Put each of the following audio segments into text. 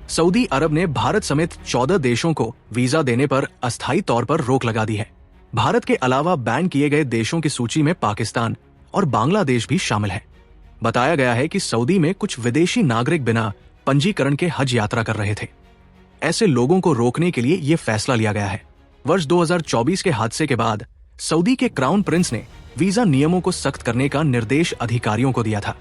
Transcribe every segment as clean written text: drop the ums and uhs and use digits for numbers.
Saudi अरब ने भारत समेत 14 देशों को वीजा देने पर अस्थायी तौर पर रोक लगा दी है। भारत के अलावा बैन किए गए देशों की सूची में पाकिस्तान और बांग्लादेश भी शामिल है। बताया गया है कि सऊदी में कुछ विदेशी नागरिक बिना पंजीकरण के हज यात्रा कर रहे थे। ऐसे लोगों को रोकने के लिए यह फैसला लिया गया है। वर्ष 2024 के हादसे के बाद सऊदी के क्राउन प्रिंस ने वीजा नियमों को सख्त करने का निर्देश अधिकारियों को दिया था।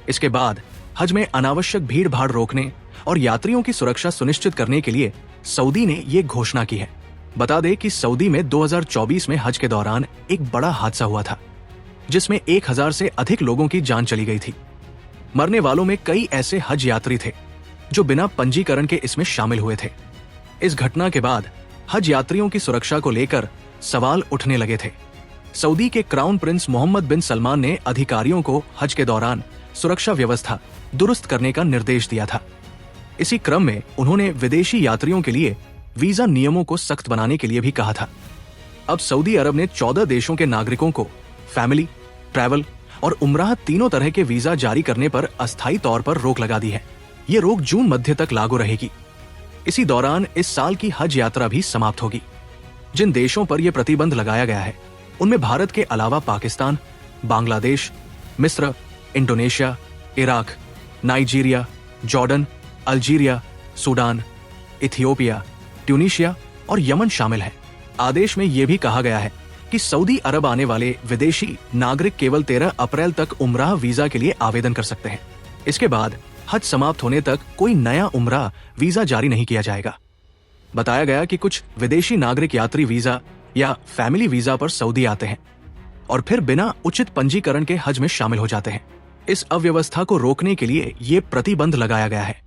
इसके बाद हज में अनावश्यक भीड़ भाड़ रोकने और यात्रियों की सुरक्षा सुनिश्चित करने के लिए सऊदी ने ये घोषणा की है। बता दें कि सऊदी में 2024 में हज के दौरान एक बड़ा हादसा हुआ था, जिसमें 1000 से अधिक लोगों की जान चली गई थी। मरने वालों में कई ऐसे हज यात्री थे जो बिना पंजीकरण के इसमें शामिल हुए थे। इस घटना के बाद हज यात्रियों की सुरक्षा को लेकर सवाल उठने लगे थे। सऊदी के क्राउन प्रिंस मोहम्मद बिन सलमान ने अधिकारियों को हज के दौरान सुरक्षा व्यवस्था दुरुस्त करने का निर्देश दिया था। इसी क्रम में उन्होंने विदेशी यात्रियों के लिए वीजा नियमों को सख्त बनाने के लिए भी कहा था। अब सऊदी अरब ने 14 देशों के नागरिकों को फैमिली, ट्रैवल और उम्राह तीनों तरह के वीजा जारी करने पर अस्थायी तौर पर रोक लगा दी है। ये रोक जून मध्य तक लागू रहेगी। इसी दौरान इस साल की हज यात्रा भी समाप्त होगी। जिन देशों पर यह प्रतिबंध लगाया गया है उनमें भारत के अलावा पाकिस्तान, बांग्लादेश, मिस्र, Indonesia, Iraq, Nigeria, Jordan, Algeria, Sudan, Ethiopia, Tunisia और यमन शामिल हैं। आदेश में यह भी कहा गया है कि सऊदी अरब आने वाले विदेशी नागरिक केवल 13 अप्रैल तक उम्राह वीजा के लिए आवेदन कर सकते हैं। इसके बाद हज समाप्त होने तक कोई नया उम्राह वीजा जारी नहीं किया जाएगा। बताया गया कि कुछ विदेशी नागरिक यात्री वीजा या फैमिली वीजा पर सऊदी आते हैं और फिर बिना उचित पंजीकरण के हज में शामिल हो जाते हैं। इस अव्यवस्था को रोकने के लिए ये प्रतिबंध लगाया गया है।